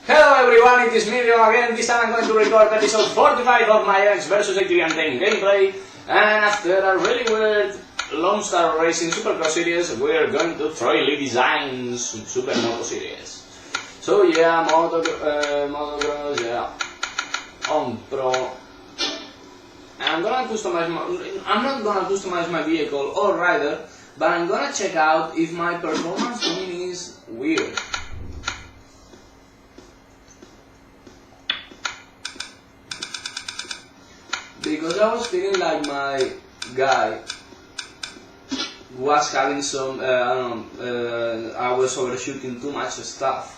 Hello everyone, in this video again, this time I'm going to record episode 45 of my X vs ATV Untamed gameplay. And after a really weird Lone Star Racing Supercross series, we're going to Crawley Designs Supermoto series. So yeah, motocross, yeah, on pro. And I'm not gonna customize my vehicle or rider, but I'm gonna check out if my performance tuning is weird. Because I was feeling like my guy was having some, I was overshooting too much stuff.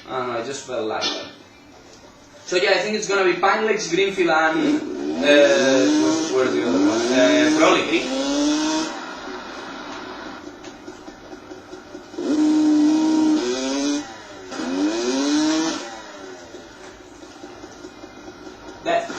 I don't know, I just felt like that. So yeah, I think it's gonna be Pine Lakes, Greenfield, and where's the other one? Crawley. That.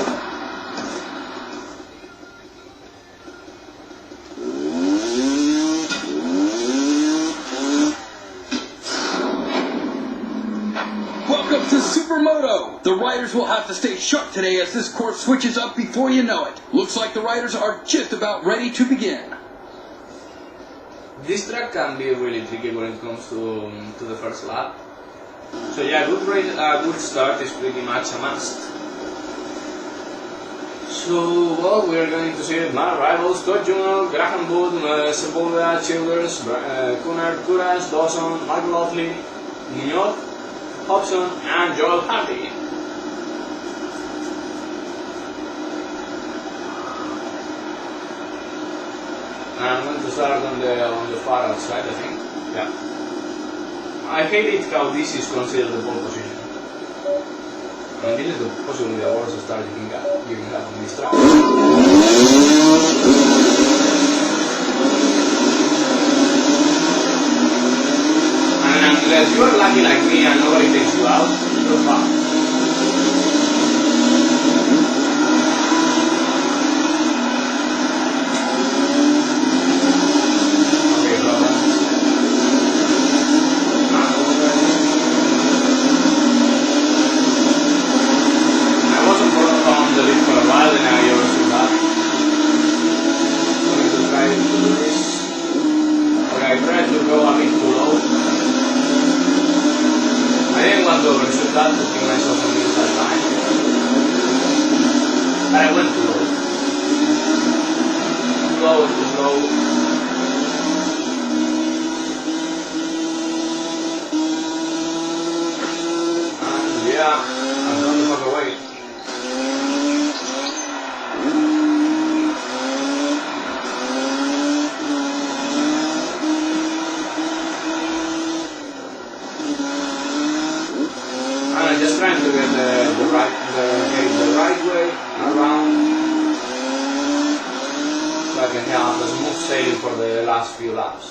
Welcome to Supermoto! The riders will have to stay sharp today as this course switches up before you know it. Looks like the riders are just about ready to begin. This track can be really tricky when it comes to the first lap. So yeah, good start is pretty much a must. So, well, we are going to see my rivals: Todd Jr., Graham Wood, Sepulveda, Childers, Cooner, Kuras, Dawson, Mark Loughlin, Munoz, Hobson, and Joel Hardy. And I'm going to start on the far outside, I think. Yeah. I hate it how this is considered the pole position. And this is possibly the worst start you can have on this track. And unless you are lucky like me and nobody takes you out, you're fine. Just trying to get the right way around so I can have a smooth sailing for the last few laps.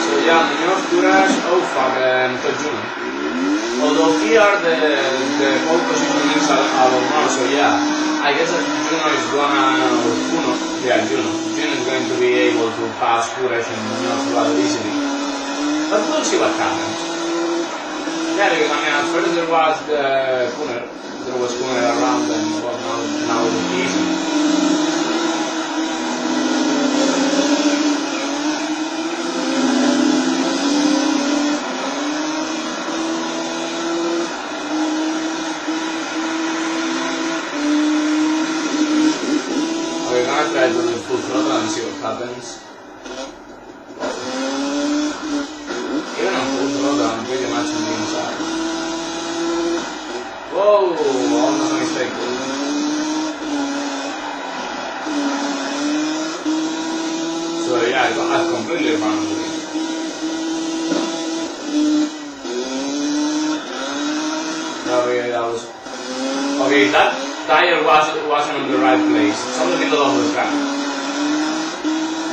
So yeah, Munoz, Kuras, Todd Jr. Although here the pole position is a lot more, so yeah, I guess that Juno is going to be able to pass Kuresh and Munoz rather easily. But we'll see what happens. Yeah, because I mean, at first there was Cooner around, and well, now it's easy. Try to do full throttle and see what happens. Even on full throttle, I'm pretty much on the inside. Whoa, almost a mistake. So yeah, I've completely run away. Okay, that tire wasn't on the right place. It's on the middle of the track.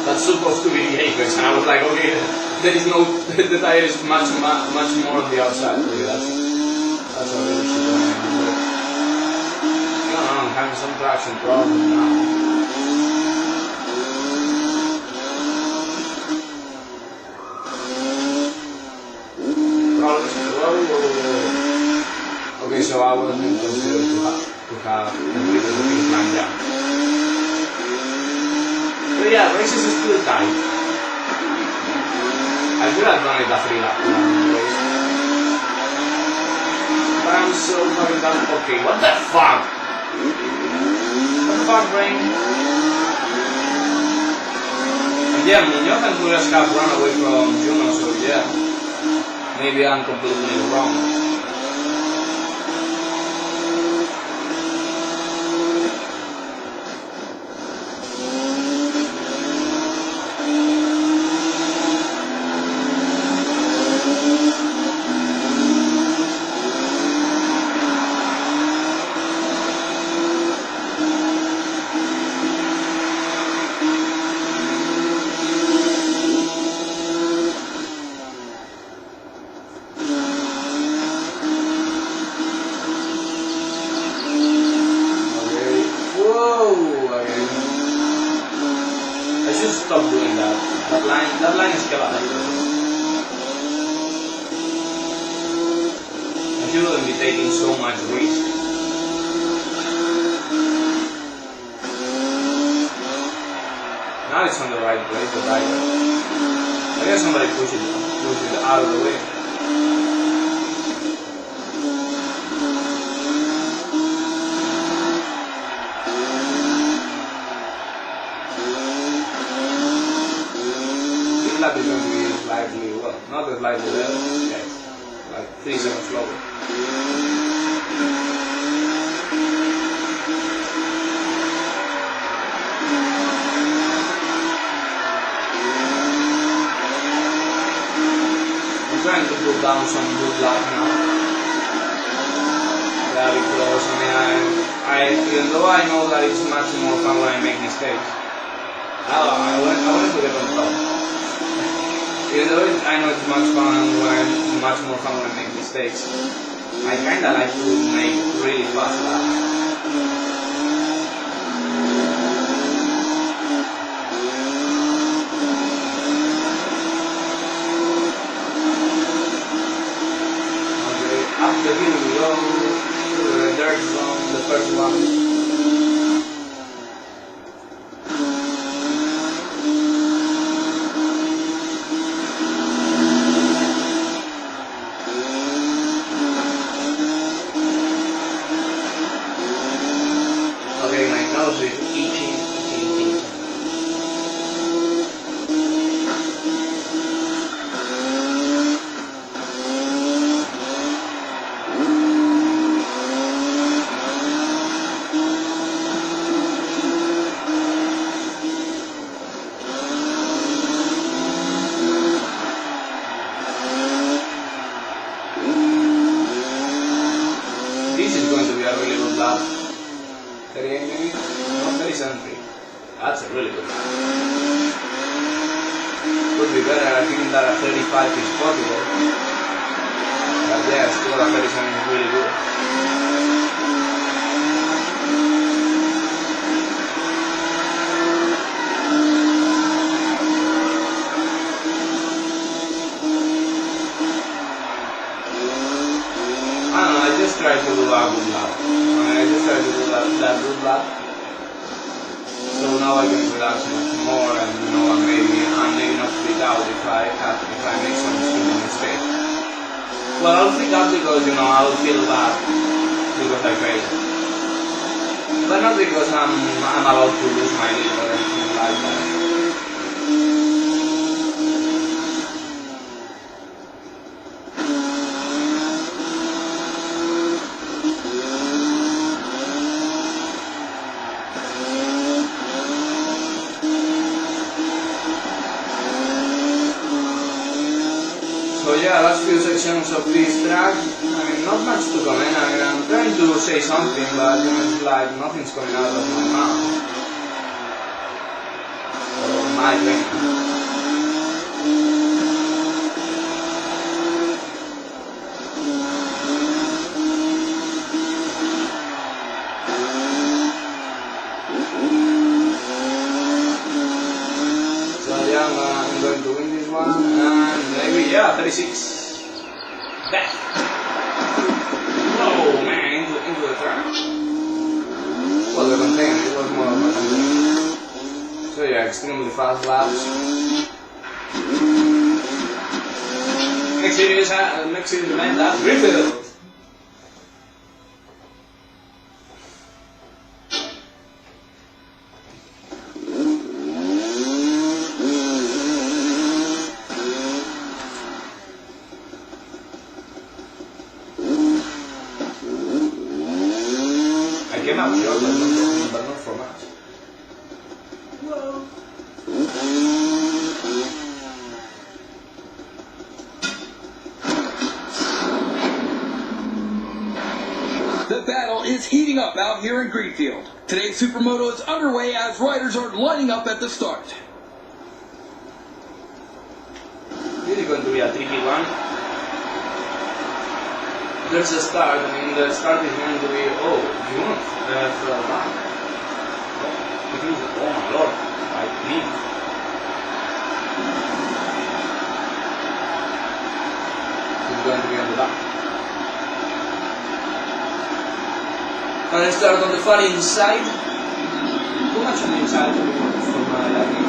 That's supposed to be the apex, and I was like, okay, there is no, the tire is much more on the outside. Okay, that's a really shit. traction problem now. Okay, so I wasn't considered to have completed the finish line jump. But yeah, races is still tight. I could have done it a 3 lap race. But I'm so fucking done. Okay, what the fuck? What the fuck, brain? And yeah, Munoz and Flores have run away from Juno, so yeah. Maybe I'm completely wrong. Stop doing that. That line is killer. I shouldn't be taking so much risk. Now it's on the right place, but I guess somebody push it out of the way. Lap is going to be slightly, well, not as slightly better, yeah, like 3 seconds slower. I'm trying to put down some good luck now. Very close. I mean, even though I know that it's much more fun when I make mistakes, I wanted to get on top. Even though I know it's much more fun when I make mistakes, I kinda like to make really fast laps. Okay, up the hill we go, to the dirt zone, the first one. This is going to be a really good lap. 38 maybe? No, 37.3. That's a really good lap. Could be better. I think that a 35 is possible. But yeah, still a 37 is really good. I just try to do a good lap. I just try to do that good lap. So now I can relax much more, and I'm maybe not freak out if I make some stupid mistake. Well, I'll freak out because I'll feel bad because I failed. But not because I'm about to lose my lead or anything like that. So yeah, last few sections of this track, not much to comment. I'm trying to say something, but it's like nothing's coming out of my mouth. Or my brain. extremely fast laps. Next series event at Greenfield. I came out short, but not for much. Whoa. The battle is heating up out here in Greenfield. Today's Supermoto is underway as riders are lining up at the start. This is going to be a tricky one. There's a start, and the start is going to be, oh, you want for a lap. Oh my lord, I need. It's going to be on the back. And I start on the far inside. Too much on the inside for my liking.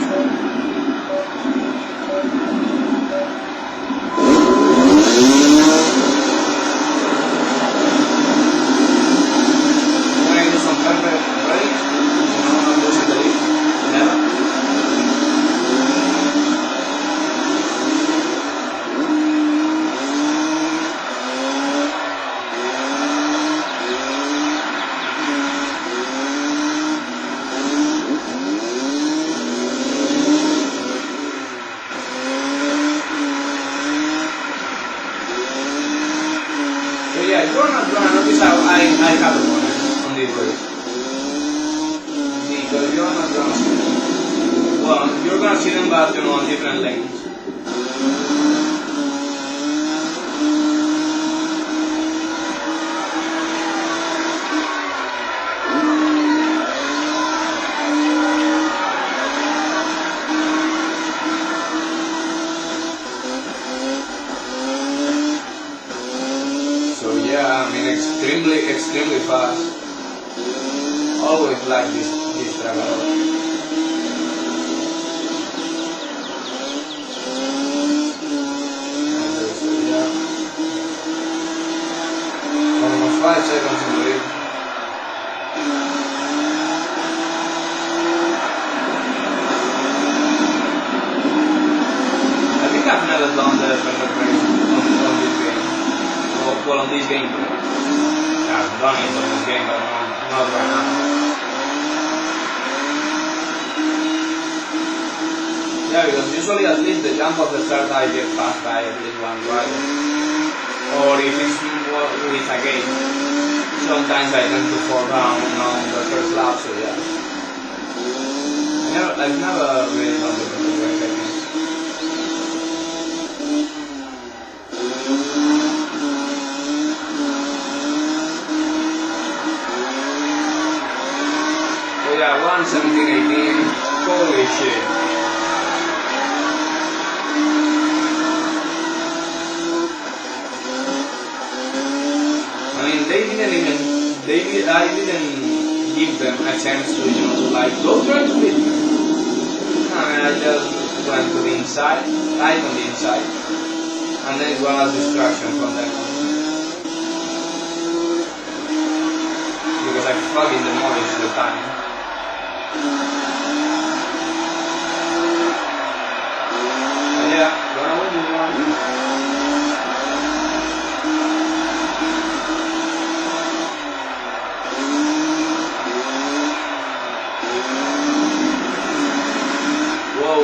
Yeah, you're not going to notice how I have a bonus on this race. Because you're not going to see them. Well, you're going to see them, but you know, on different lanes. Yeah, I mean extremely fast. Always like this travel. Yeah. Almost 5 seconds in the lead. I think I've never done the perfect race on this game. Well, on this game, I've done it on this game, but not right now. Yeah, because usually at least the jump of the start I get passed by at least one rider. Or if it's with a game, sometimes I tend to fall down on the first lap, so yeah. I've never really done the perfect race, I think. Yeah, 1:17.18. Holy shit. I mean, I didn't give them a chance to, you know, to like, go try to beat me. I mean, I just went to the inside, right on the inside, and then it was a distraction from them. Because I fucking demolished the time. Yeah, gonna win this one. Whoa.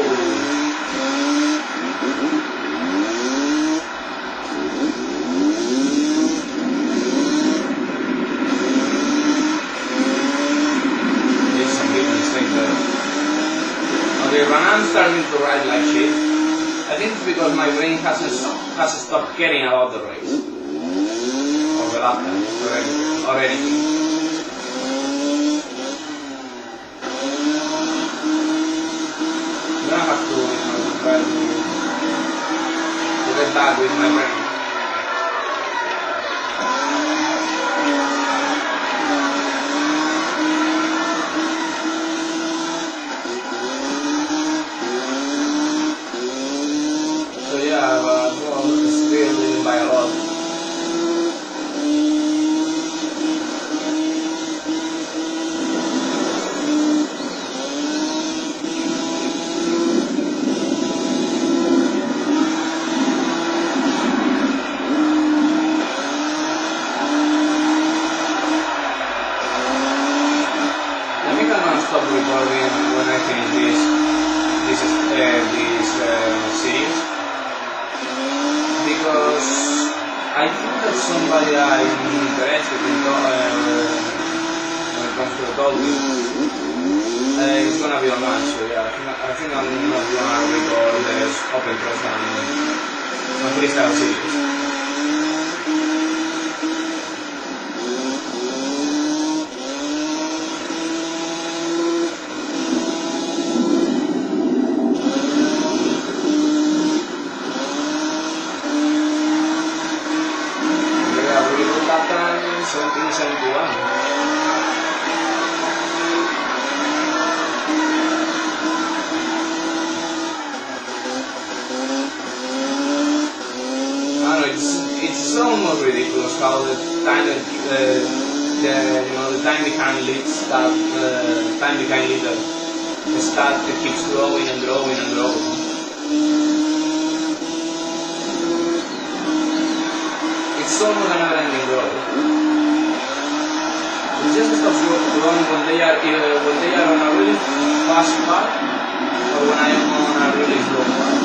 There's some big mistake there. Okay, when I'm starting to ride like shit, I think it's because my brain hasn't stopped caring about the race, or the lap time, or anything. I'm gonna have to, you know, try to get back with my brain. recording when I finish this series, because I think that somebody I'm interested in when it comes to the talking, it's gonna be online. So yeah, I think I'm not gonna record this open cross and freestyle series. It's almost ridiculous how the time the time behind leads that time behind lead the stat that keeps growing and growing and growing. It's almost a never-ending growth. It just stops growing when they are on a really fast path or when I am on a really slow path.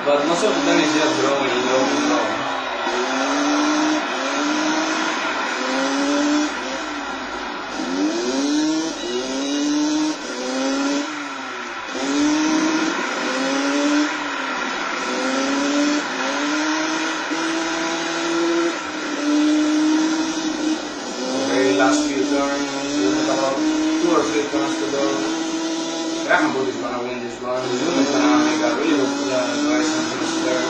But most of the time it's just growing and growing and growing. Okay, last few turns, about 2 or 3 turns to go. Greenfield is gonna win this one. Zoom is gonna make a really good race and finish there.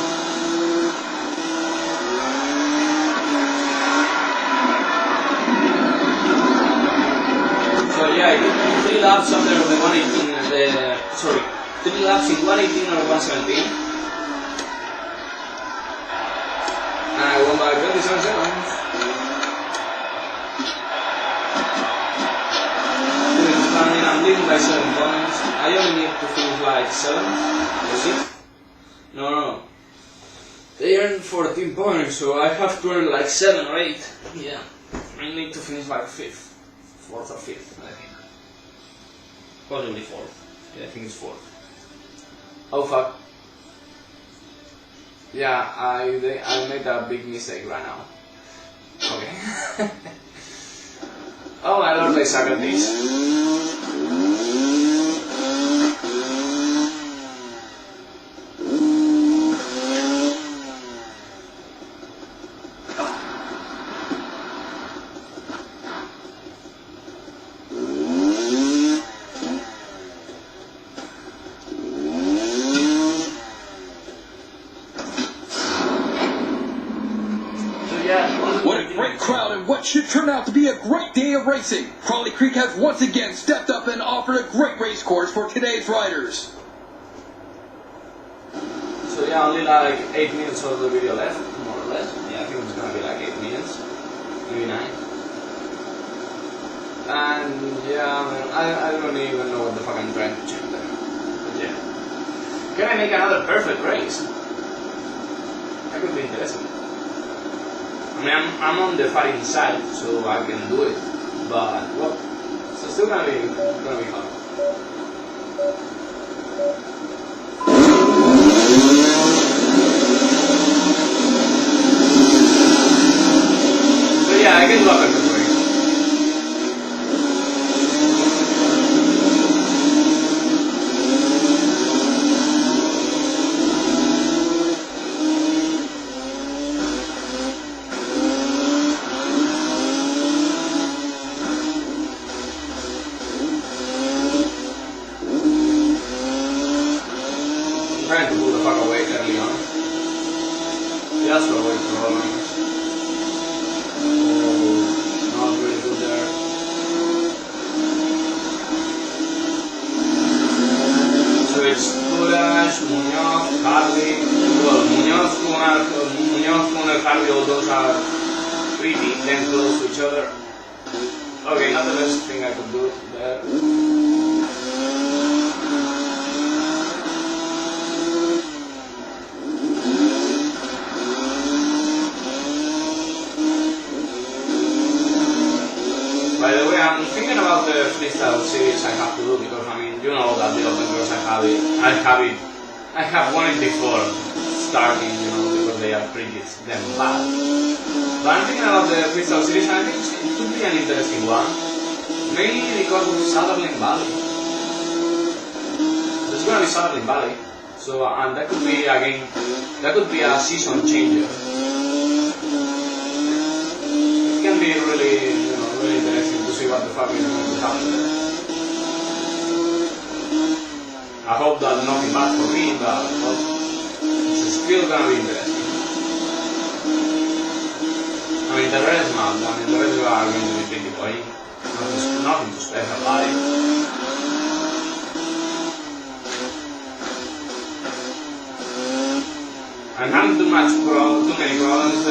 So yeah, I did 3 laps under the 118. 3 laps in 118 or 117, and I won by 27 seconds. I'm leading by 7 points. I only need to finish like 7 or 6. No. They earned 14 points, so I have to earn like 7 or 8. Yeah. I need to finish like 5th. 4th or 5th, I think. Possibly 4th. Yeah, I think it's 4th. Oh fuck. Yeah, I made a big mistake right now. Okay. Oh my lord, I suck at this. What a great crowd and what should turn out to be a great day of racing. Crawley Creek has once again stepped up and offered a great race course for today's riders. So yeah, only like 8 minutes of the video left, more or less. Yeah, I think it's gonna be like 8 minutes, maybe 9. And yeah, man, I don't even know what the fuck I'm trying to check there. But yeah. Can I make another perfect race? That could be interesting. I mean, I'm on the fighting side, so I can do it, but well, it's still gonna be hard. So yeah, I can do a perfect race. Trying to pull the fuck away early on. Just to avoid problems. Oh, not really good there. So it's Kulash, Munoz, Harvey. Well, Munoz, Kuhn, Harvey, all those are pretty damn close to each other. Okay, not the best thing I could do there. I'm thinking about the freestyle series I have to do because I mean you know that the open cross I have won it before starting, you know, because they are pretty damn bad. But I'm thinking about the freestyle series and I think it could be an interesting one. Mainly because of Sutherland Valley. There's gonna be Sutherland Valley. So and that could be again a season changer. It can be really interesting to see what the fuck is going to happen there. I hope that nothing bad for me, but well, it's still gonna be interesting. I mean the rest are going to be pretty boring. Nothing to special about it. I'm having too many problems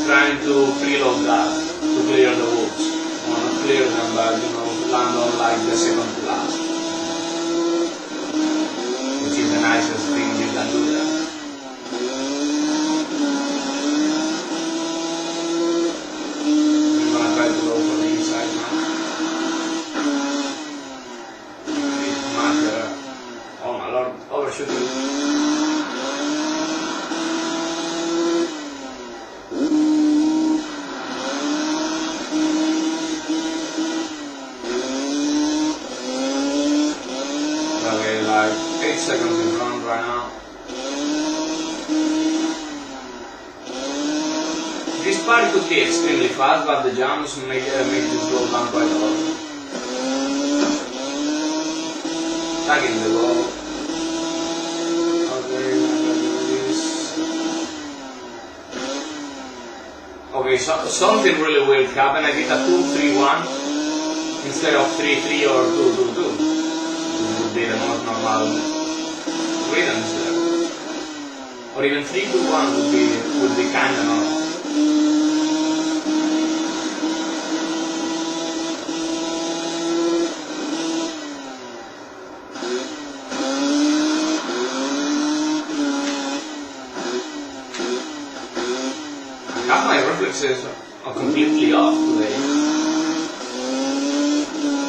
trying to preload that, to clear the woods. Well, not clear them, but you know, land on like the second to last. Which is the nicest thing you can do there. I'm gonna try to go for the inside now. It's much oh my lord, overshooting. Okay, like 8 seconds in front right now. This part could be extremely fast, but the jumps make this slow down quite a lot. Tagging the ball. Okay, this. Okay, so something really weird happened. I did a 2-3-1 instead of 3-3 or 2-2-2. This would be the most normal rhythms there. Or even 3-2-1 would be kind of normal. Half my reflexes are completely off today.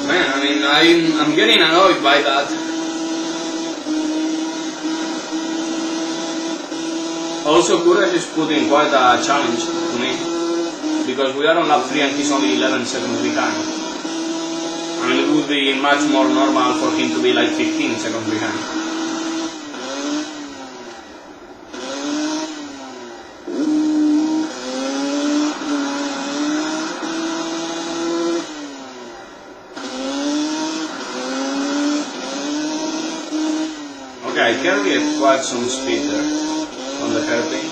Man, I mean, I'm getting annoyed by that. Also, Courage is putting quite a challenge to me, because we are on lap 3 and he's only 11 seconds behind. I mean, it would be much more normal for him to be like 15 seconds behind. Okay, I can get quite some speed there on the hairpin.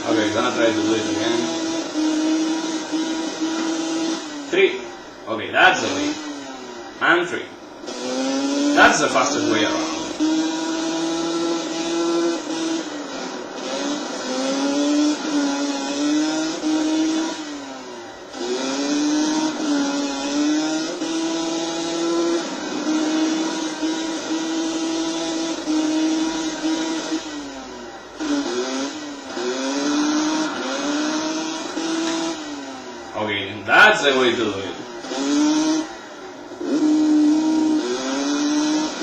Okay, gonna try to do it again. 3. Okay, that's the way. And 3. That's the fastest way around. Okay, that's the way to do it.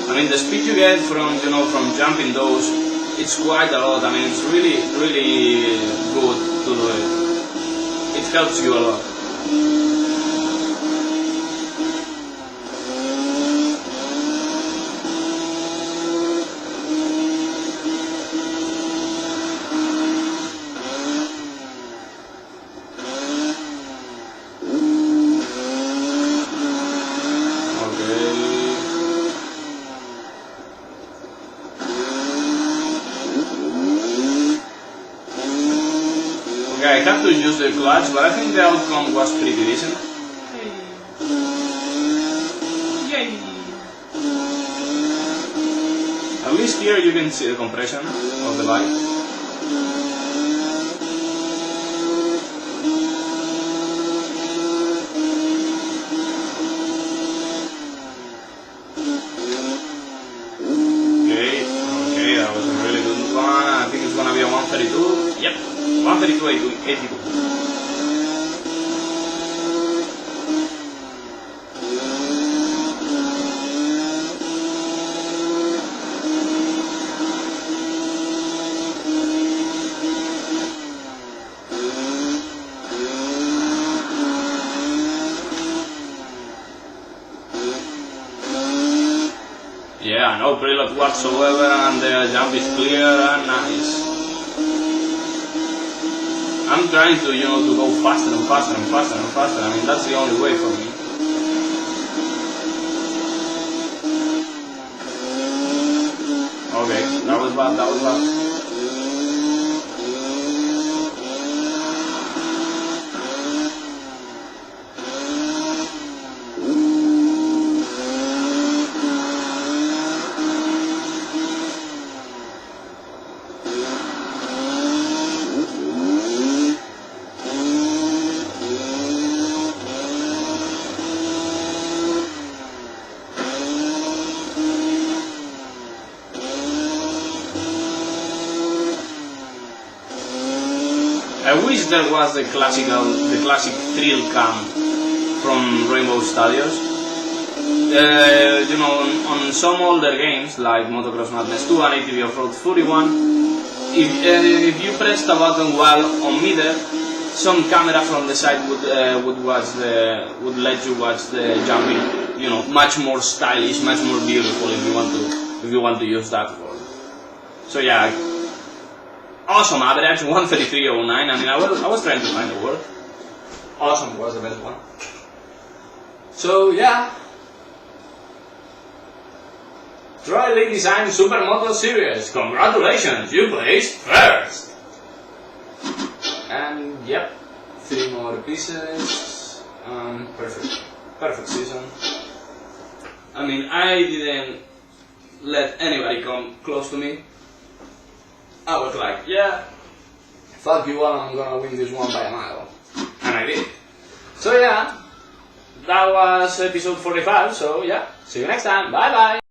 I mean, the speed you get from jumping those, it's quite a lot. I mean, it's really good to do it. It helps you a lot. I had to use the clutch, but I think the outcome was pretty decent. Yay! At least here you can see the compression of the bike. Yeah, no preload whatsoever, and the jump is clear and nice. I'm trying to, to go faster and faster and faster and faster. I mean, that's the only way for me. Okay, that was bad, that was bad. I wish there was the classic thrill cam from Rainbow Studios. On some older games like Motocross Madness 2 and ATV Off-Road 41, if you pressed a button while on midair, some camera from the side would let you watch the jumping, much more stylish, much more beautiful if you want to use that word. So yeah. Awesome average, 133.09. I mean, I was trying to find the word. Awesome was the best one. So yeah, Crawley Design Supermoto Series. Congratulations, you placed first. And yep, 3 more pieces. Perfect season. I mean, I didn't let anybody come close to me. I was like, yeah, fuck you all, I'm gonna win this one by a mile. And I did. So yeah, that was episode 45, so yeah, see you next time, bye bye!